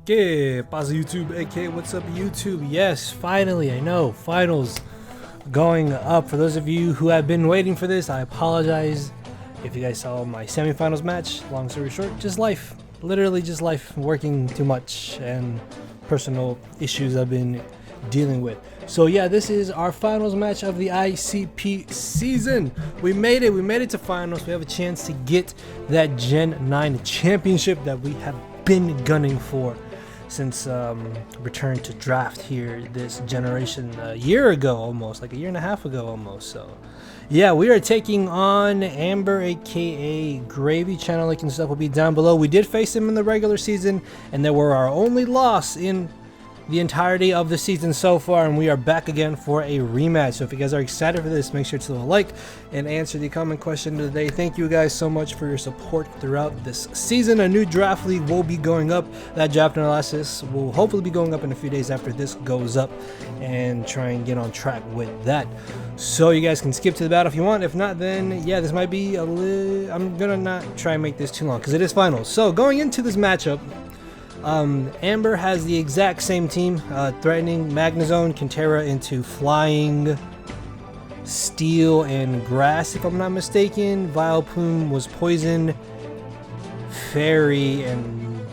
¿Qué pasa, YouTube? AK, what's up, YouTube? Yes, finally, I know, finals going up. For those of you who have been waiting for this, I apologize if you guys saw my semifinals match. Long story short, just life. Literally just life. Working too much and personal issues I've been dealing with. So yeah, this is our finals match of the ICP season. We made it to finals. We have a chance to get that Gen 9 championship that we have been gunning for since return to draft here this generation a year ago, almost like a year and a half ago almost. So yeah, we are taking on Amber, aka Gravy. Channel link and stuff will be down below. We did face him in the regular season, and they were our only loss in the entirety of the season so far, and we are back again for a rematch. So if you guys are excited for this, make sure to leave a like and answer the comment question of the day. Thank you guys so much for your support throughout this season. A new draft league will be going up. That draft analysis will hopefully be going up in a few days after this goes up, and try and get on track with that. So you guys can skip to the battle if you want. If not, then yeah, this might be a little, I'm gonna not try and make this too long because it is finals. So going into this matchup, Amber has the exact same team, threatening Magnezone, Kintera into Flying, Steel, and Grass, if I'm not mistaken. Vileplume was Poison, Fairy, and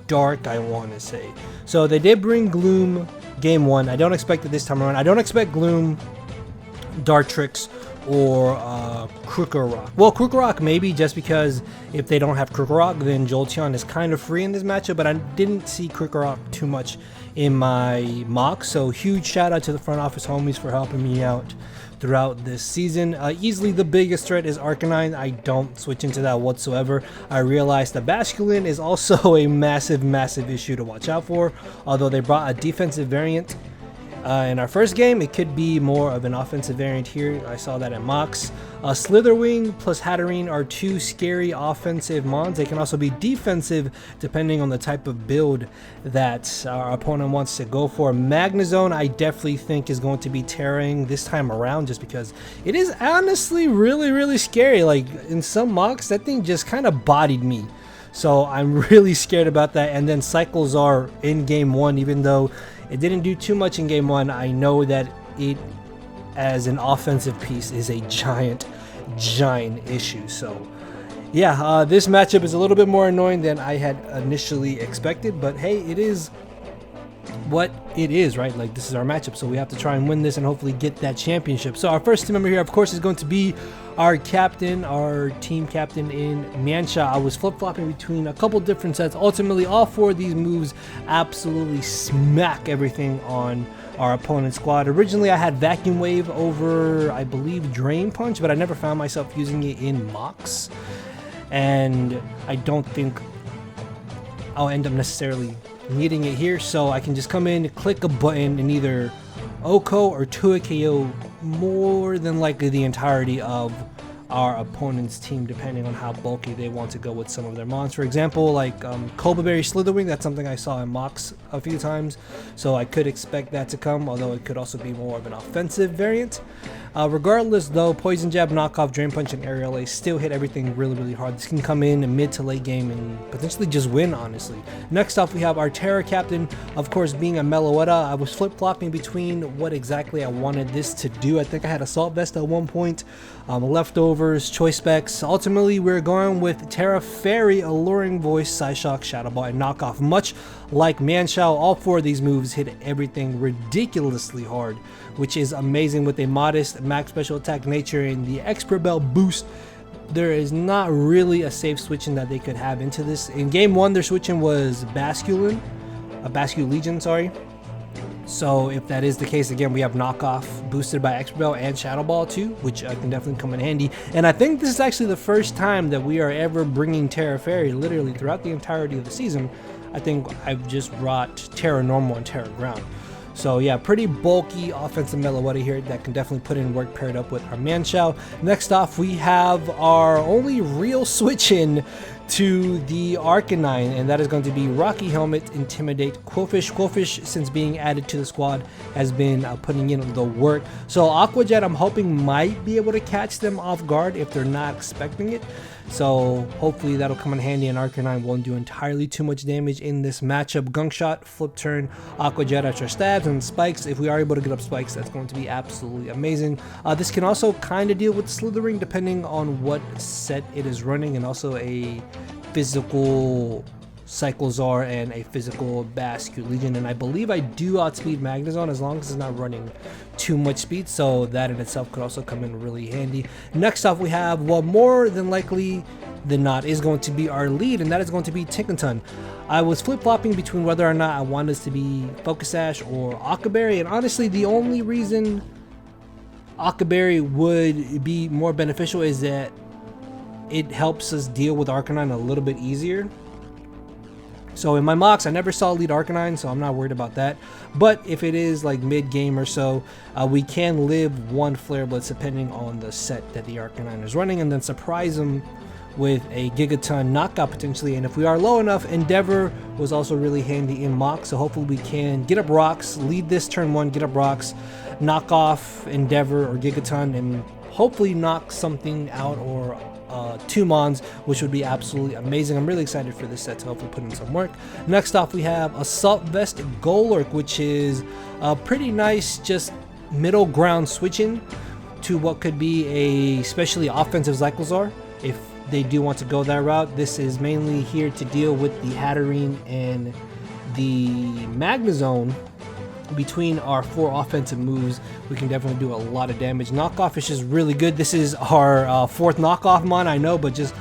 Dark, I want to say. So they did bring Gloom game one. I don't expect it this time around. I don't expect Gloom, Dartrix, or Krokorok. Well, Krokorok maybe, just because if they don't have Krokorok, then Jolteon is kind of free in this matchup, but I didn't see Krokorok too much in my mock, so huge shout out to the front office homies for helping me out throughout this season. Easily the biggest threat is Arcanine. I don't switch into that whatsoever. I realized that Basculin is also a massive issue to watch out for, although they brought a defensive variant in our first game. It could be more of an offensive variant here. I saw that at mocks. Slitherwing plus Hatterene are two scary offensive mons. They can also be defensive depending on the type of build that our opponent wants to go for. Magnezone, I definitely think, is going to be tearing this time around, just because it is honestly really scary. Like in some mocks, that thing just kind of bodied me. So I'm really scared about that. And then Cycles are in game one, even though it didn't do too much in game one. I know that it, as an offensive piece, is a giant issue. So yeah, this matchup is a little bit more annoying than I had initially expected, but hey, it is what it is, right? Like, this is our matchup, so we have to try and win this and hopefully get that championship. So our first team member here, of course, is going to be our captain, our team captain in Mienshao. I was flip-flopping between a couple different sets. Ultimately, all four of these moves absolutely smack everything on our opponent's squad. Originally, I had Vacuum Wave over, I believe, Drain Punch, but I never found myself using it in mocks, and I don't think I'll end up necessarily needing it here. So I can just come in, click a button, and either OHKO or 2 KO more than likely the entirety of our opponent's team, depending on how bulky they want to go with some of their mons. For example, like Cobra Berry Slitherwing, that's something I saw in mocks a few times, so I could expect that to come, although it could also be more of an offensive variant. Regardless though, Poison Jab, Knockoff, Drain Punch, and Aerial Ace still hit everything really hard. This can come in mid to late game and potentially just win, honestly. Next off, we have our Terra Captain, of course, being a Meloetta. I was flip-flopping between what exactly I wanted this to do. I think I had Assault Vest at one point, leftovers, choice specs. Ultimately, we're going with Terra Fairy, Alluring Voice, Psyshock, Shadow Ball, and Knockoff. Much like Mienshao, all four of these moves hit everything ridiculously hard, which is amazing. With a modest max special attack nature and the Expert Belt boost, there is not really a safe switching that they could have into this. In game one, their switching was Basculin, Basculegion, sorry. So if that is the case, again, we have Knockoff boosted by Expert Belt and Shadow Ball too, which can definitely come in handy. And I think this is actually the first time that we are ever bringing Terra Fairy. Literally throughout the entirety of the season, I think I've just brought Terra Normal and Terra Ground. So yeah, pretty bulky offensive Meloetta here that can definitely put in work paired up with our Mienshao. Next off, we have our only real switch in to the Arcanine, and that is going to be Rocky Helmet, Intimidate, Quillfish. Quillfish, since being added to the squad, has been putting in the work. So Aqua Jet, I'm hoping, might be able to catch them off guard if they're not expecting it. So hopefully that'll come in handy, and Arcanine won't do entirely too much damage in this matchup. Gunk Shot, Flip Turn, Aqua Jet at your stabs, and Spikes. If we are able to get up Spikes, that's going to be absolutely amazing. This can also kind of deal with Slithering depending on what set it is running, and also a physical Cyclozar and a physical Basculegion, and I believe I do outspeed Magnezone as long as it's not running too much speed, so that in itself could also come in really handy. Next off, we have, well, more than likely than not, is going to be our lead, and that is going to be Tinkaton. I was flip-flopping between whether or not I wanted this to be Focus Sash or Octoberry, and honestly the only reason Octoberry would be more beneficial is that it helps us deal with Arcanine a little bit easier. So in my mocks, I never saw lead Arcanine, so I'm not worried about that. But if it is like mid-game or so, we can live one Flare Blitz depending on the set that the Arcanine is running, and then surprise them with a Gigaton knockout potentially. And if we are low enough, Endeavor was also really handy in mock, so hopefully we can get up rocks, lead this turn 1, get up rocks, knock off Endeavor or Gigaton, and hopefully knock something out, or 2 Mons, which would be absolutely amazing. I'm really excited for this set to hopefully put in some work. Next off, we have Assault Vest Golurk, which is pretty nice, just middle ground switching to what could be a especially offensive Cyclozar if they do want to go that route. This is mainly here to deal with the Hatterene and the Magnezone. Between our 4 offensive moves, we can definitely do a lot of damage. Knockoff is just really good. This is our 4th knockoff mon, I know, but just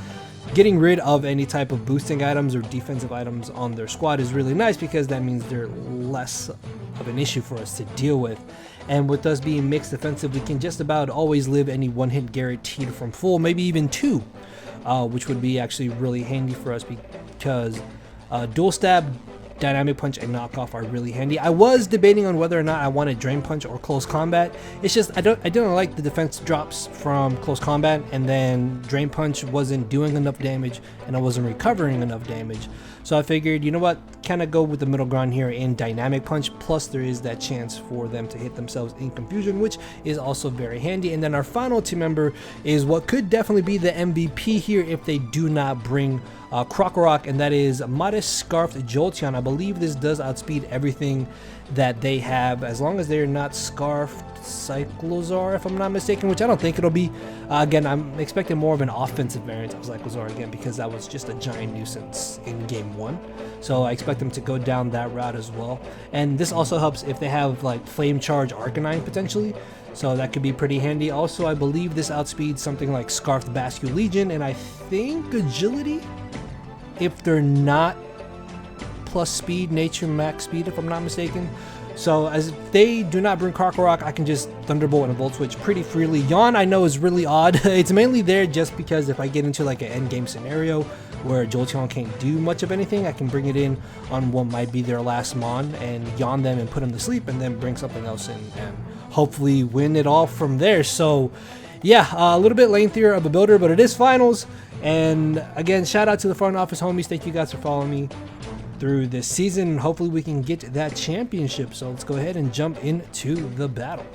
getting rid of any type of boosting items or defensive items on their squad is really nice, because that means they're less of an issue for us to deal with. And with us being mixed defensive, we can just about always live any 1-hit guaranteed from full, maybe even 2, which would be actually really handy for us, because Dual Stab, Dynamic Punch, and Knockoff are really handy. I was debating on whether or not I wanted Drain Punch or Close Combat. It's just I didn't like the defense drops from Close Combat, and then Drain Punch wasn't doing enough damage and I wasn't recovering enough damage. So I figured, you know what, kind of go with the middle ground here in Dynamic Punch, plus there is that chance for them to hit themselves in confusion, which is also very handy. And then our final team member is what could definitely be the MVP here if they do not bring Krokorok, and that is Modest Scarfed Jolteon. I believe this does outspeed everything that they have, as long as they're not Scarfed Cyclozar, if I'm not mistaken, which I don't think it'll be. Again, I'm expecting more of an offensive variant of Cyclozar again, because that was just a giant nuisance in game 1. So I expect them to go down that route as well. And this also helps if they have like Flame Charge Arcanine potentially, so that could be pretty handy. Also, I believe this outspeeds something like Scarfed Basculegion, and I think Agility, if they're not plus speed, nature max speed, if I'm not mistaken. So as they do not bring Krokorok, I can just Thunderbolt and Volt Switch pretty freely. Yawn, I know, is really odd. It's mainly there just because if I get into like an end game scenario where Jolteon can't do much of anything, I can bring it in on what might be their last mon and yawn them and put them to sleep, and then bring something else in and hopefully win it all from there. So yeah, a little bit lengthier of a builder, but it is finals. And again, shout out to the front office homies. Thank you guys for following me through this season. Hopefully we can get that championship. So let's go ahead and jump into the battle.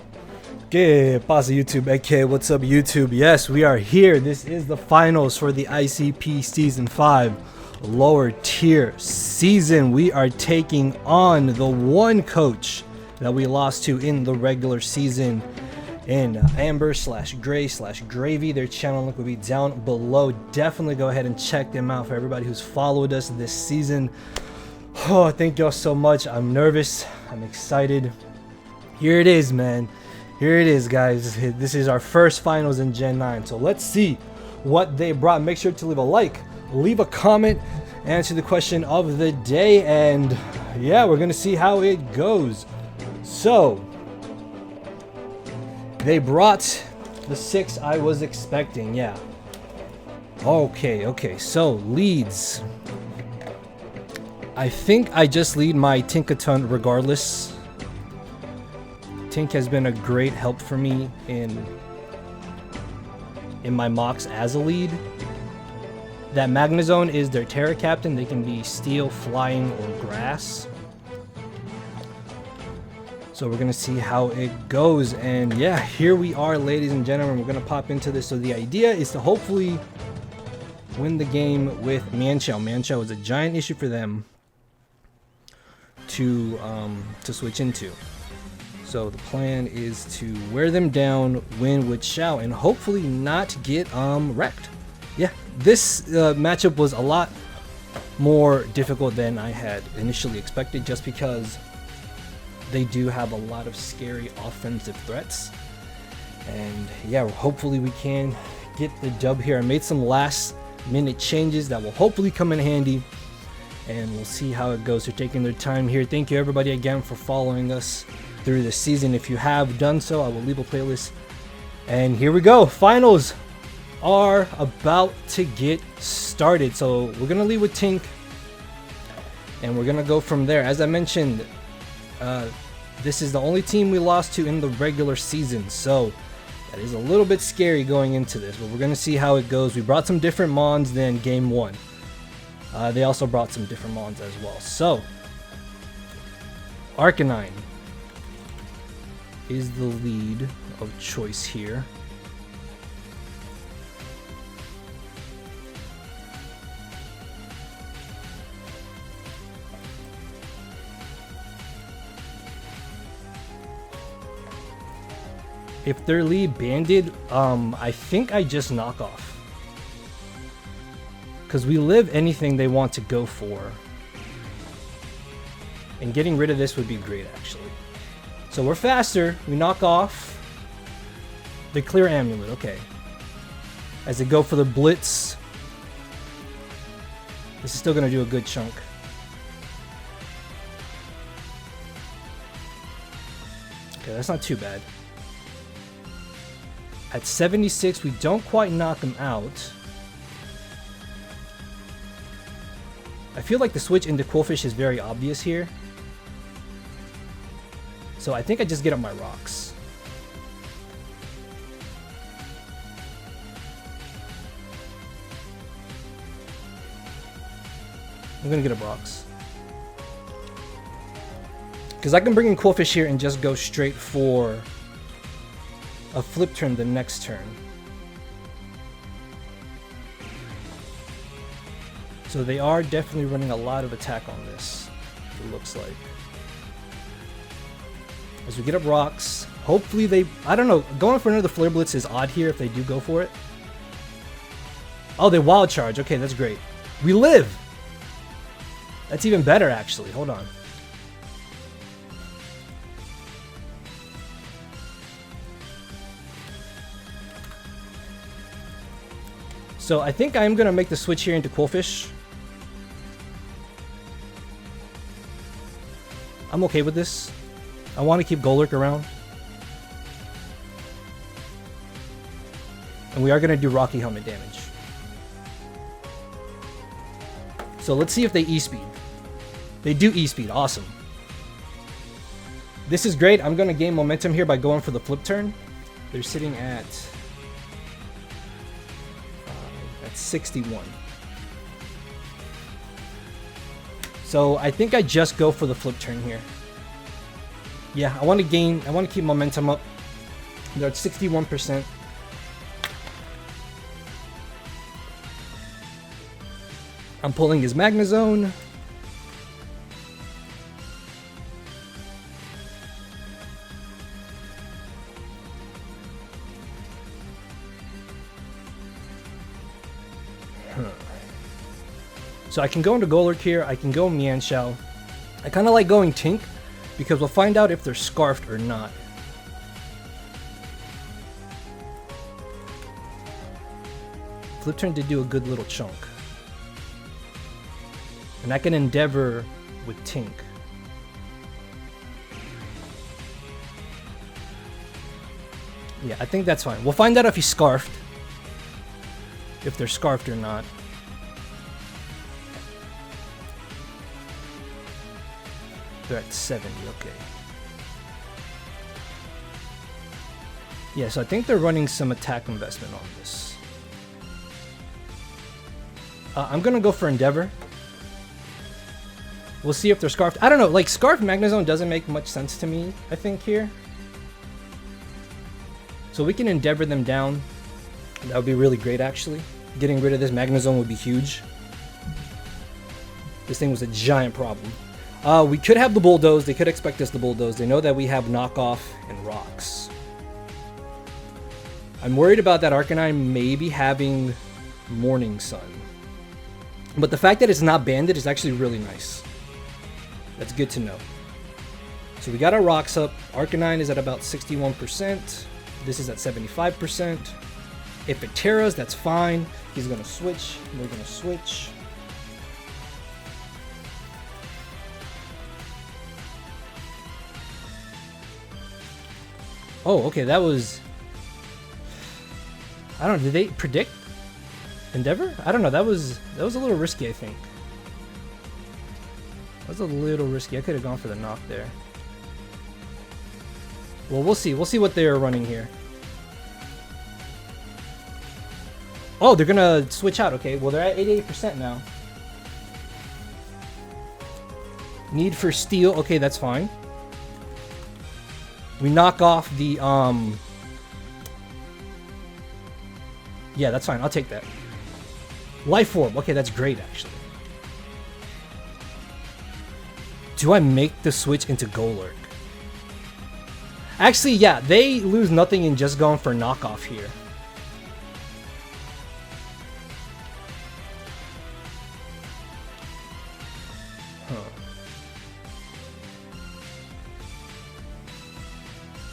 ¿Qué pasa, YouTube? Okay, what's up, YouTube? Yes, we are here. This is the finals for the ICP Season 5 lower tier season. We are taking on the one coach that we lost to in the regular season, in Amber/Gray/Gravy. Their channel link will be down below. Definitely go ahead and check them out for everybody who's followed us this season. Oh, thank y'all so much. I'm nervous. I'm excited. Here it is, man. Here it is, guys. This is our first finals in Gen 9. So let's see what they brought. Make sure to leave a like, leave a comment, answer the question of the day, and yeah, we're gonna see how it goes. So they brought the 6 I was expecting. Yeah. Okay. So leads. I think I just lead my Tinkaton regardless. Tink has been a great help for me in my mocks as a lead. That Magnezone is their Terra Captain. They can be Steel, Flying, or Grass. So we're gonna see how it goes. And yeah, here we are, ladies and gentlemen. We're gonna pop into this. So the idea is to hopefully win the game with Mienshao. Mienshao is a giant issue for them to switch into. So the plan is to wear them down, win with Xiao, and hopefully not get wrecked. Yeah, this matchup was a lot more difficult than I had initially expected, just because they do have a lot of scary offensive threats. And yeah, hopefully we can get the dub here. I made some last minute changes that will hopefully come in handy, and we'll see how it goes. They're taking their time here. Thank you everybody again for following us through the season. If you have done so, I will leave a playlist. And here we go. Finals are about to get started. So we're gonna lead with Tink, and we're gonna go from there. As I mentioned, this is the only team we lost to in the regular season, so that is a little bit scary going into this, but we're gonna see how it goes. We brought some different mons than game one. They also brought some different mons as well. So Arcanine is the lead of choice here. If they're lead banded, I think I just knock off, because we live anything they want to go for, and getting rid of this would be great actually. So we're faster, we knock off, they clear Amulet, okay. As they go for the Blitz, this is still gonna do a good chunk. Okay, that's not too bad. At 76, we don't quite knock him out. I feel like the switch into Qwilfish is very obvious here. So I think I just get up my rocks. I'm gonna get up rocks, because I can bring in Qwilfish here and just go straight for a flip turn the next turn. So they are definitely running a lot of attack on this, it looks like. As we get up rocks, hopefully they, I don't know, going for another Flare Blitz is odd here if they do go for it. Oh, they Wild Charge, okay, that's great. We live! That's even better actually, hold on. So I think I'm gonna make the switch here into Qwilfish. I'm okay with this. I want to keep Golurk around. And we are gonna do Rocky Helmet damage. So let's see if they E-Speed. They do E-Speed, awesome. This is great. I'm gonna gain momentum here by going for the flip turn. They're sitting at 61. So I think I just go for the flip turn here. Yeah, I want to keep momentum up. They're at 61%. I'm pulling his Magnezone. So I can go into Golurk here, I can go Mienshao. I kind of like going Tink, because we'll find out if they're Scarfed or not. Flip turn did do a good little chunk. And I can Endeavor with Tink. Yeah, I think that's fine. We'll find out if he's Scarfed. If they're Scarfed or not. They're at 70, okay. Yeah, so I think they're running some attack investment on this. I'm gonna go for Endeavor. We'll see if they're Scarfed. I don't know, like Scarfed Magnezone doesn't make much sense to me, I think, here. So we can Endeavor them down. That would be really great, actually. Getting rid of this Magnezone would be huge. This thing was a giant problem. We could have the Bulldoze. They could expect us to Bulldoze. They know that we have Knockoff and Rocks. I'm worried about that Arcanine maybe having Morning Sun. But the fact that it's not banded is actually really nice. That's good to know. So we got our Rocks up. Arcanine is at about 61%. This is at 75%. If it Terras, that's fine. He's going to switch. We're going to switch. Oh, okay, that was... I don't know, did they predict Endeavor? I don't know, that was a little risky, I think. That was a little risky. I could have gone for the knock there. Well, we'll see. We'll see what they're running here. Oh, they're gonna switch out. Okay, well, they're at 88% now. Need for Steel. Okay, that's fine. We knock off the, yeah, that's fine. I'll take that. Life Orb. Okay, that's great, actually. Do I make the switch into Golurk? Actually, yeah, they lose nothing in just going for knockoff here. Huh.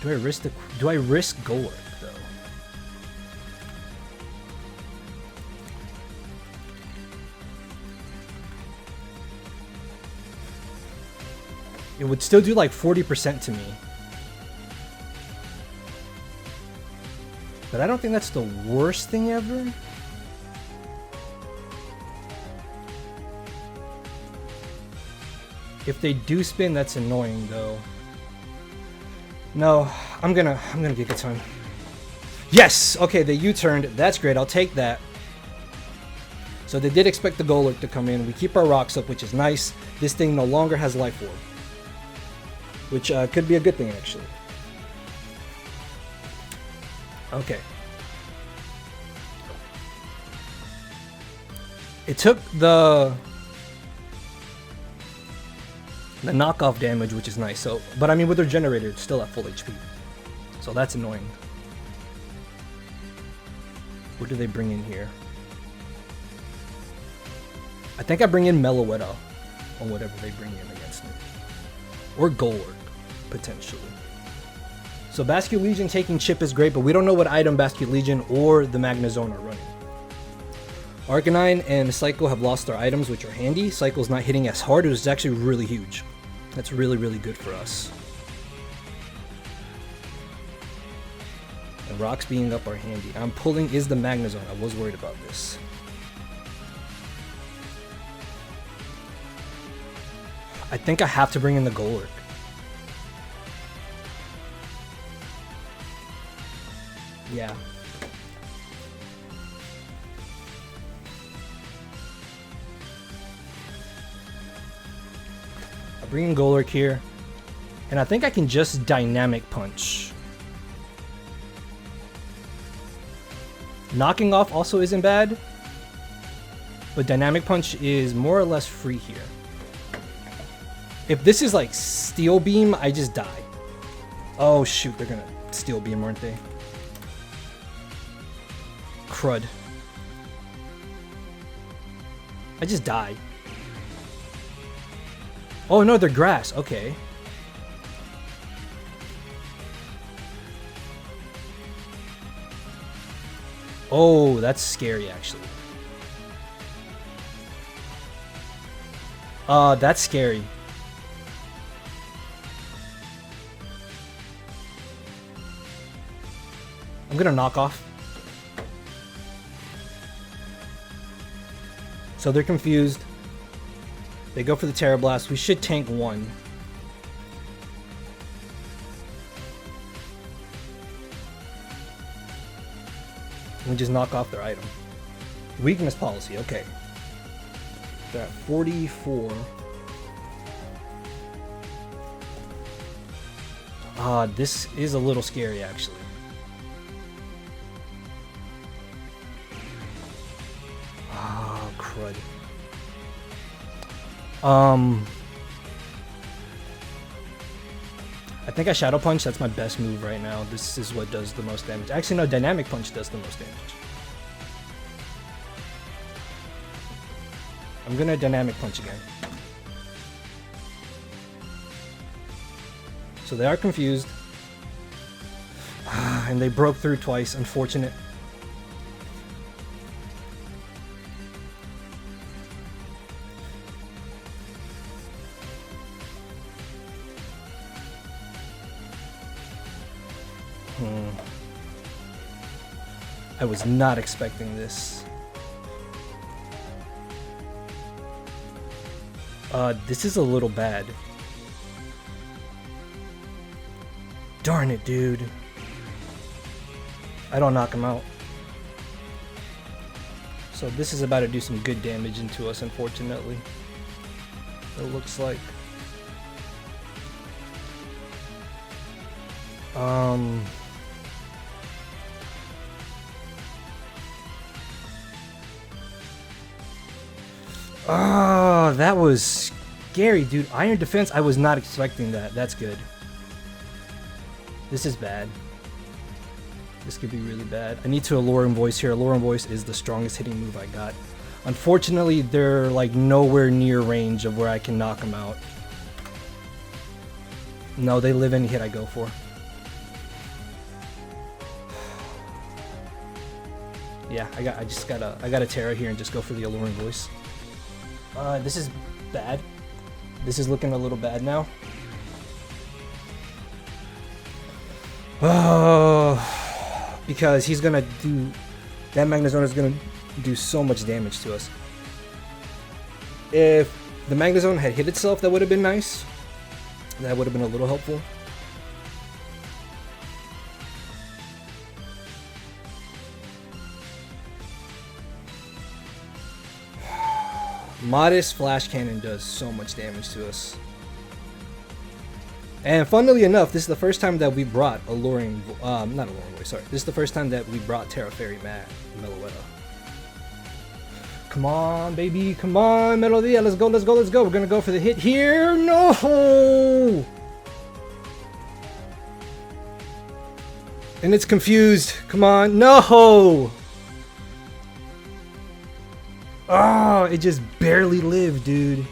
Do I risk Golurk though? It would still do like 40% to me. But I don't think that's the worst thing ever. If they do spin, that's annoying though. No, I'm gonna Giga Ton. Yes! Okay, they U-turned. That's great. I'll take that. So they did expect the Golurk to come in. We keep our rocks up, which is nice. This thing no longer has Life Orb. Which could be a good thing, actually. Okay. It took the knockoff damage, which is nice. So, but I mean, with their generator, it's still at full HP. So that's annoying. What do they bring in here? I think I bring in Meloetta on whatever they bring in against me. Or Golurk, potentially. So Basculegion taking chip is great, but we don't know what item Basculegion or the Magnezone are running. Arcanine and Psycho have lost their items, which are handy. Psycho's not hitting as hard, which is actually really huge. That's really, really good for us. And rocks being up are handy. I'm pulling is the Magnezone. I was worried about this. I think I have to bring in the Golurk. Yeah. I bring in Golurk here. And I think I can just Dynamic Punch. Knocking off also isn't bad. But Dynamic Punch is more or less free here. If this is like Steel Beam, I just die. Oh shoot, they're gonna Steel Beam, aren't they? Crud. I just die. Oh no, they're grass. Okay. Oh, that's scary actually. That's scary. I'm gonna knock off. So they're confused. They go for the Terra Blast. We should tank one. And we just knock off their item. Weakness policy, okay. They're at 44. This is a little scary actually. I think I Shadow Punch. That's my best move right now. This is what does the most damage. Actually, no, Dynamic Punch does the most damage. I'm gonna Dynamic Punch again. So they are confused. And they broke through twice. Unfortunate. I was not expecting this. This is a little bad. Darn it, dude. I don't knock him out. So this is about to do some good damage into us, unfortunately. It looks like. Oh, that was scary, dude. Iron Defense, I was not expecting that. That's good. This is bad. This could be really bad. I need to Alluring Voice here. Alluring Voice is the strongest hitting move I got. Unfortunately, they're like nowhere near range of where I can knock them out. No, they live any hit I go for. Yeah, I gotta Terra here and just go for the Alluring Voice. This is bad. This is looking a little bad now. Oh, because he's gonna do that. Magnezone is gonna do so much damage to us. If the Magnezone had hit itself, that would have been nice. That would have been a little helpful. Modest Flash Cannon does so much damage to us. And funnily enough, this is the first time that we brought Alluring, not Alluring Voice, sorry. This is the first time that we brought Terra Fairy Meloetta. Come on, baby, come on, Melodia, let's go, let's go, let's go. We're gonna go for the hit here. No! And it's confused. Come on, no! Oh, it just barely lived, dude.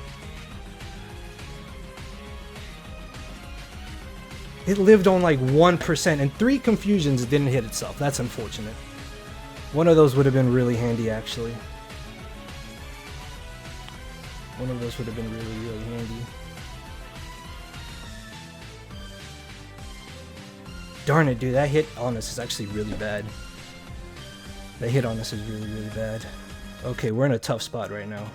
It lived on like 1%, and 3 confusions didn't hit itself. That's unfortunate. One of those would have been really handy, actually. One of those would have been really, really handy. Darn it, dude. That hit on us is actually really bad. That hit on us is really, really bad. Okay, we're in a tough spot right now.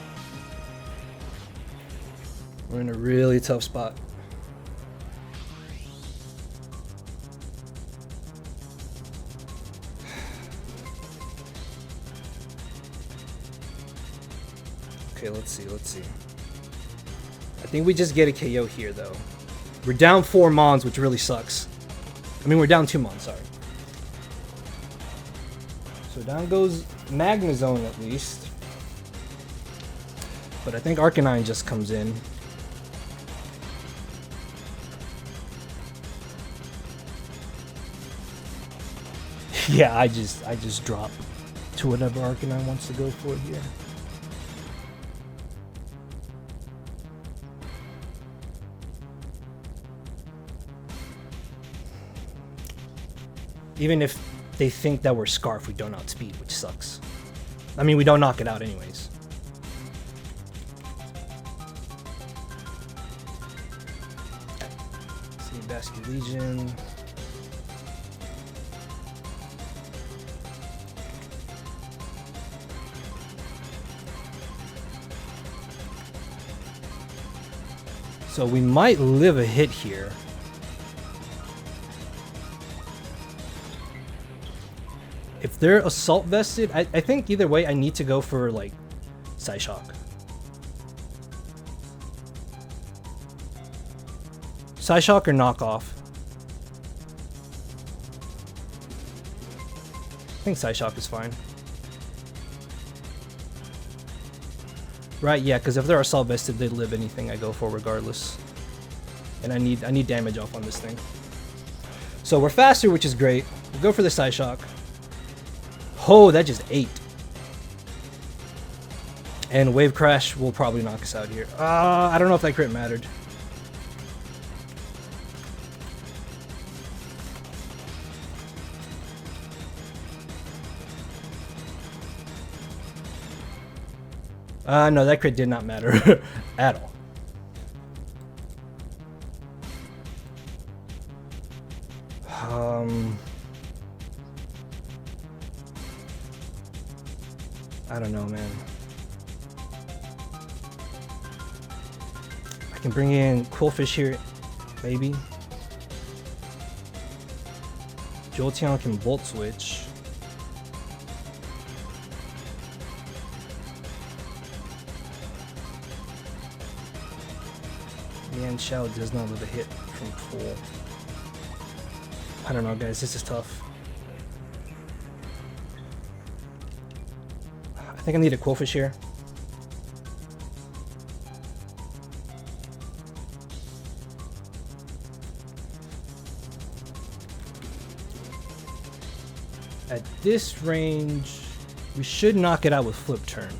We're in a really tough spot. Okay, let's see, let's see. I think we just get a KO here, though. We're down 4 Mons, which really sucks. I mean, we're down 2 Mons, sorry. So down goes Magnezone, at least. But I think Arcanine just comes in. Yeah, I just drop to whatever Arcanine wants to go for here. Even if they think that we're Scarf, we don't outspeed, which sucks. I mean, we don't knock it out anyways. Let's see, Basket Legion. So we might live a hit here. If they're Assault Vested, I think either way I need to go for, like, Psyshock. Psyshock or Knockoff. I think Psyshock is fine. Right, yeah, because if they're assault vested, they live anything I go for regardless. And I need damage off on this thing. So we're faster, which is great. We'll go for the Psy Shock. Oh, that just ate. And Wave Crash will probably knock us out here. I don't know if that crit mattered. No, that crit did not matter at all. I don't know, man. I can bring in Quillfish here, maybe. Jolteon can Volt Switch. Mienshao does not live a hit from full. I don't know, guys. This is tough. I think I need a Quillfish here. At this range, we should knock it out with Flip Turn.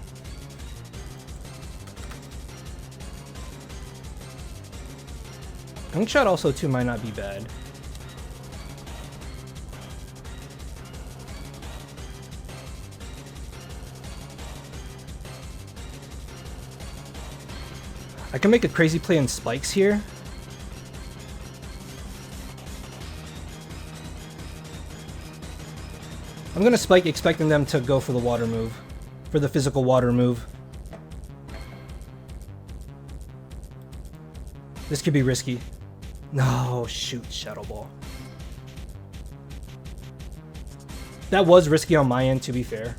Gunk Shot also too might not be bad. I can make a crazy play in Spikes here. I'm gonna Spike expecting them to go for the water move. For the physical water move. This could be risky. No, shoot, Shadow Ball. That was risky on my end, to be fair.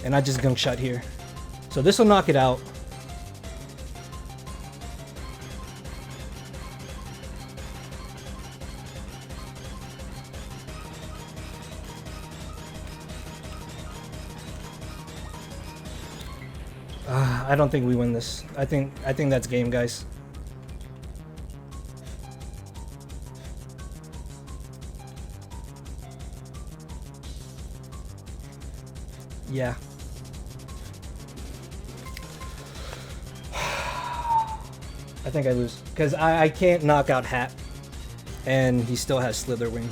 And I just Gunk Shot here. So this will knock it out. I don't think we win this. I think that's game, guys. Yeah. I think I lose. Because I can't knock out Hat. And he still has Slitherwing.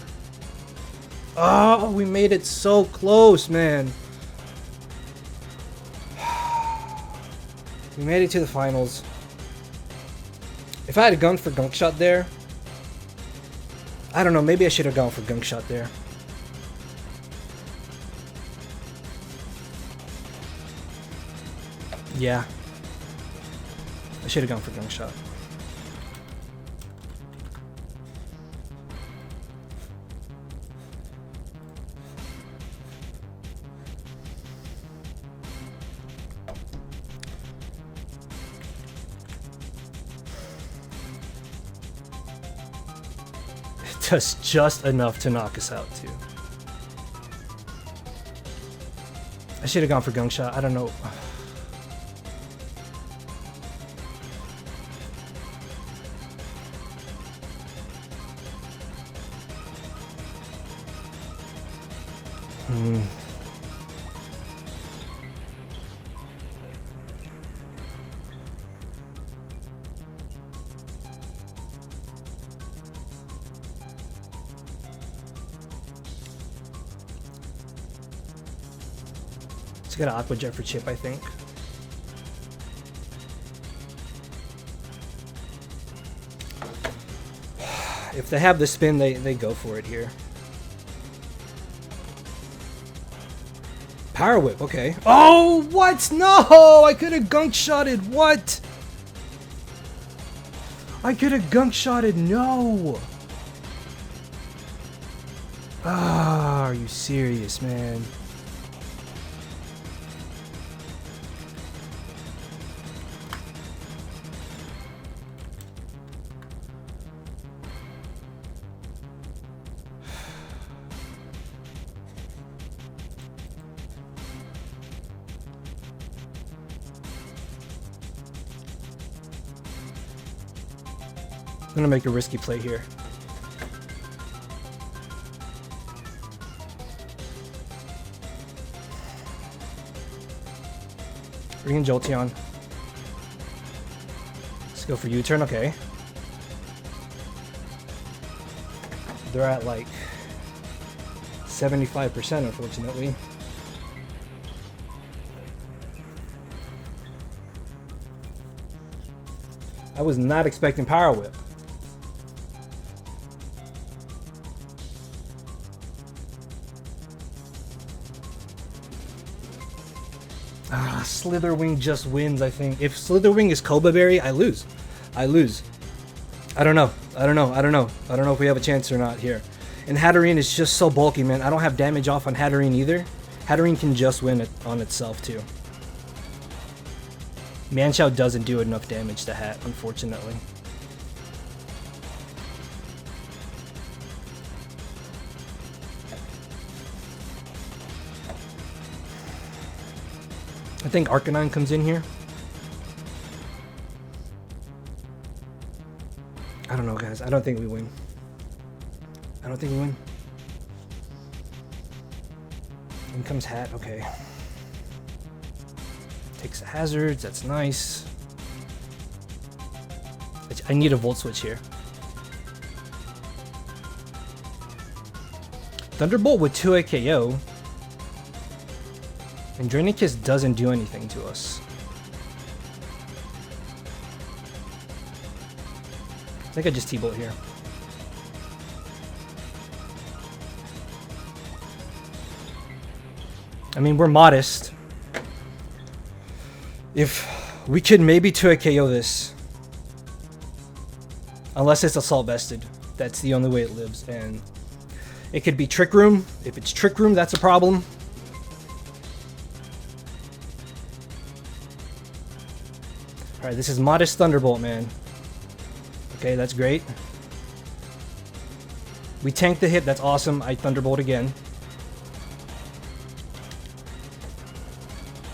Oh, we made it so close, man. We made it to the finals. If I had gone for Gunk Shot there, I don't know, maybe I should have gone for Gunk Shot there. Yeah. I should have gone for Gunk Shot. Does just enough to knock us out too. I should have gone for Gunk Shot. I don't know. Got an Aqua Jet for Chip, I think. If they have the spin, they go for it here. Power Whip, okay. Oh, what? No! I could have Gunk Shotted. What? I could have Gunk Shotted. No! Ah, are you serious, man? gonna make a risky play here. Bring in Jolteon. Let's go for U-turn, okay. They're at like 75%, unfortunately. I was not expecting Power Whip. Slitherwing just wins, I think. If Slitherwing is Cobra Berry, I lose. I lose. I don't know. I don't know if we have a chance or not here. And Hatterene is just so bulky, man. I don't have damage off on Hatterene either. Hatterene can just win it on itself, too. Mienshao doesn't do enough damage to Hat, unfortunately. I think Arcanine comes in here. I don't know, guys. I don't think we win. I don't think we win. In comes Hat. Okay. Takes the hazards. That's nice. I need a Volt Switch here. Thunderbolt with 2 KO. And Draining Kiss doesn't do anything to us. I think I just T-Bolt here. I mean, we're modest. If we could maybe 2 KO this. Unless it's Assault Vested. That's the only way it lives. And it could be Trick Room. If it's Trick Room, that's a problem. Alright, this is Modest Thunderbolt, man. Okay, that's great. We tanked the hit, that's awesome. I Thunderbolt again.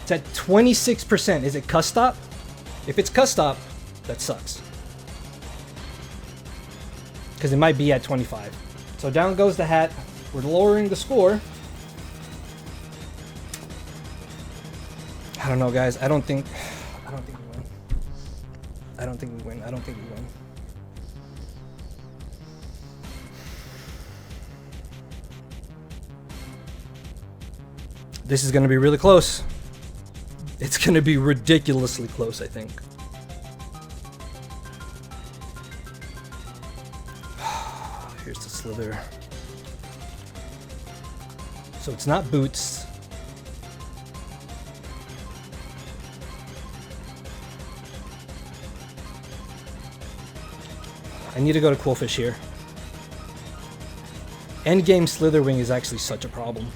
It's at 26%. Is it Cuss Stop? If it's Cuss Stop, that sucks. Because it might be at 25. So down goes the Hat. We're lowering the score. I don't know, guys. I don't think we win. I don't think we win. I don't think we win. This is going to be really close. It's going to be ridiculously close, I think. Here's the Slither. So it's not Boots. I need to go to Quillfish here. Endgame Slitherwing is actually such a problem.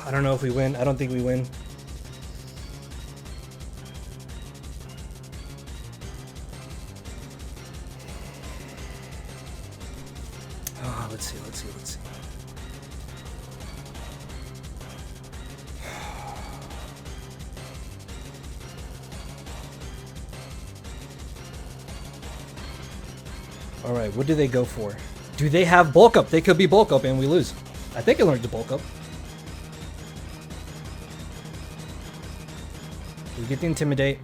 I don't know if we win. I don't think we win. Let's see. Alright, what do they go for? Do they have Bulk Up? They could be Bulk Up and we lose. I think I learned to Bulk Up. We get the Intimidate.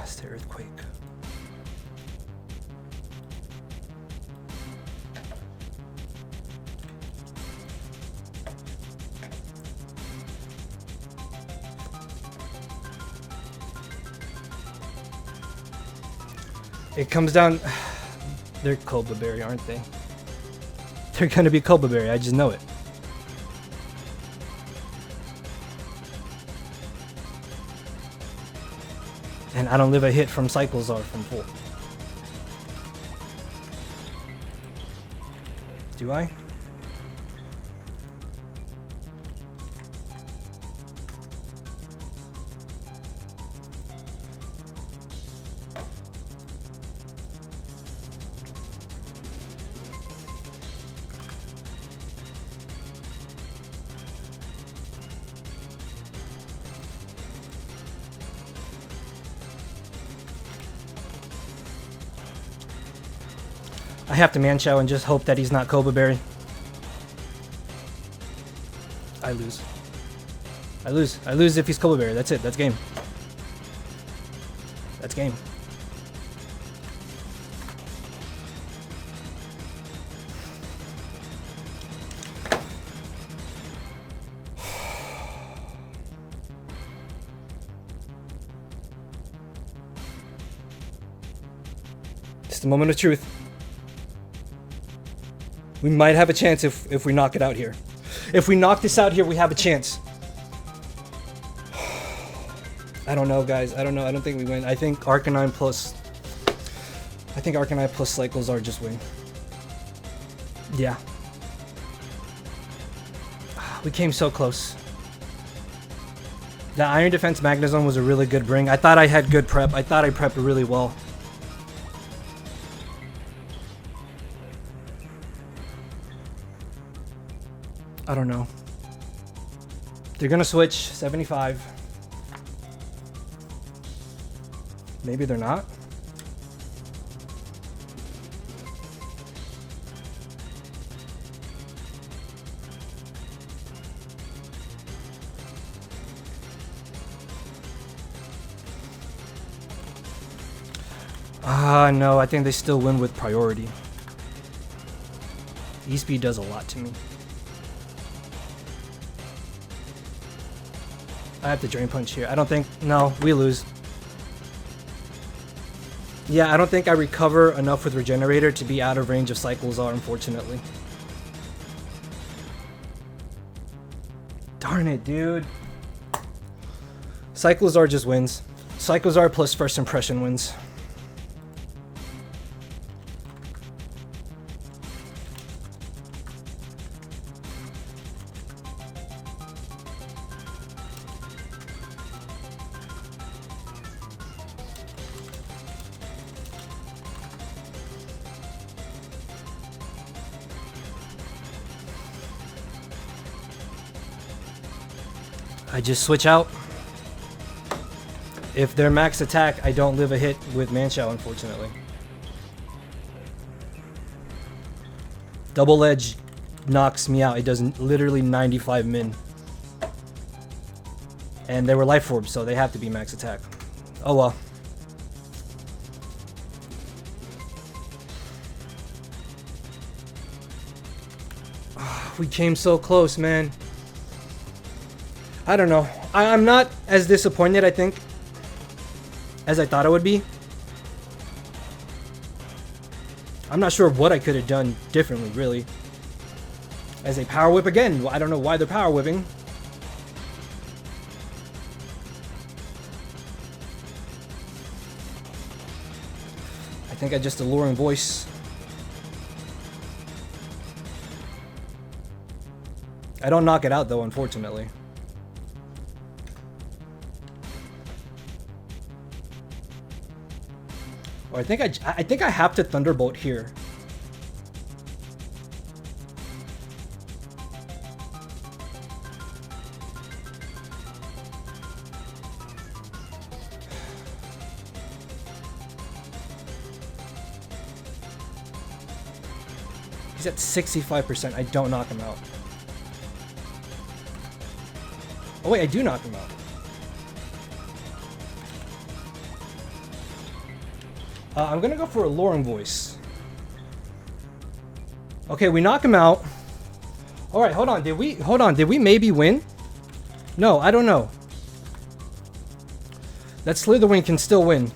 It's the Earthquake. It comes down. They're Cobra Berry, aren't they? They're gonna be Cobra Berry, I just know it. And I don't live a hit from Cycles or from full. Do I? have to Mienshao and just hope that he's not Koba Berry. I lose. I lose. I lose if he's Koba Berry. That's it. That's game. That's game. It's the moment of truth. We might have a chance if we knock it out here. If we knock this out here, we have a chance. I don't know, guys. I don't know. I don't think we win. I think Arcanine plus... I think Arcanine plus Cycles are just win. Yeah. We came so close. The Iron Defense Magnezone was a really good bring. I thought I had good prep. I thought I prepped really well. I don't know. They're gonna switch 75. Maybe they're not. No, I think they still win with priority. E-Speed does a lot to me. I have to Drain Punch here. I don't think... No, we lose. Yeah, I don't think I recover enough with Regenerator to be out of range of Cyclozar, unfortunately. Darn it, dude. Cyclozar just wins. Cyclozar plus First Impression wins. I just switch out. If they're max attack, I don't live a hit with Mienshao, unfortunately. Double Edge knocks me out. It does literally 95 min. And they were Life Orbs, so they have to be max attack. Oh well. We came so close, man. I don't know. I'm not as disappointed, I think, as I thought I would be. I'm not sure what I could have done differently, really. As a Power Whip again. I don't know why they're Power Whipping. I think I just Alluring Voice. I don't knock it out, though, unfortunately. Or I think I have to Thunderbolt here. He's at 65%. I don't knock him out. Oh wait, I do knock him out. I'm gonna go for Alluring Voice. Okay, we knock him out. All right, hold on. Did we maybe win? No, I don't know. That Slitherwing can still win.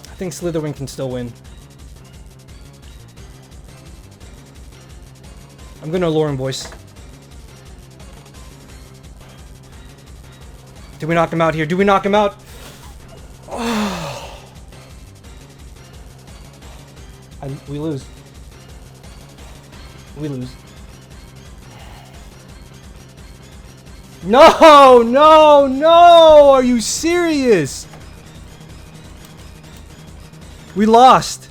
I think Slitherwing can still win. I'm gonna Alluring Voice. Do we knock him out here? Do we knock him out? Oh. We lose. We lose. No! No! No! Are you serious? We lost.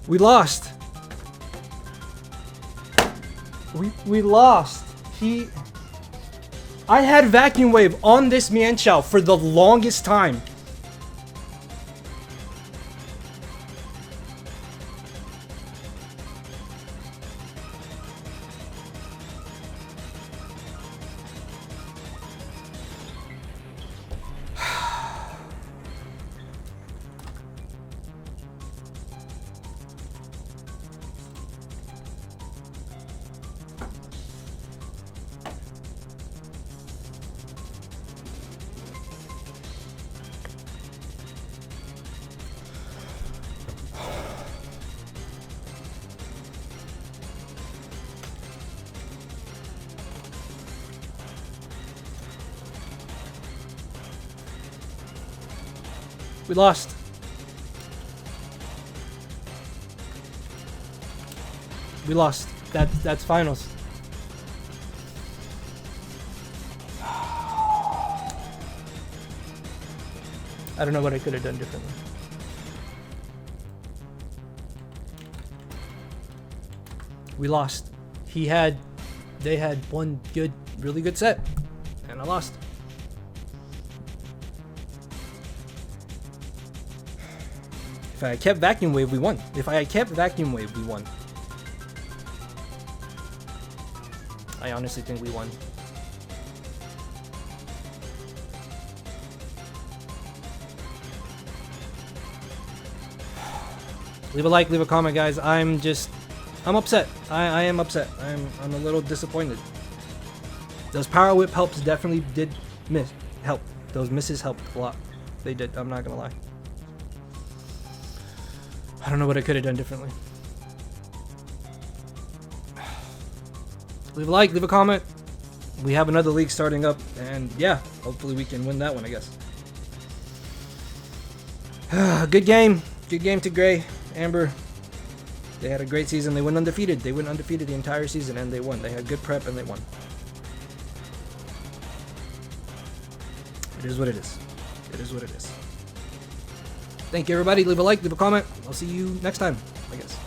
We lost. We lost. I had Vacuum Wave on this Mienshao for the longest time. We lost. We lost. That's finals. I don't know what I could have done differently. We lost. They had one really good set, and I lost. If I had kept Vacuum Wave, we won. If I had kept Vacuum Wave, we won. I honestly think we won. Leave a like, leave a comment, guys. I'm upset. I am upset. I'm a little disappointed. Those Power Whip helps definitely did help. Those misses helped a lot. They did. I'm not gonna lie. I don't know what I could have done differently. Leave a like, leave a comment. We have another league starting up, and yeah, hopefully we can win that one, I guess. Good game to Gray, Amber. They had a great season. They went undefeated. They went undefeated the entire season, and they won. They had good prep, and they won. It is what it is. It is what it is. Thank you, everybody. Leave a like, leave a comment. I'll see you next time, I guess.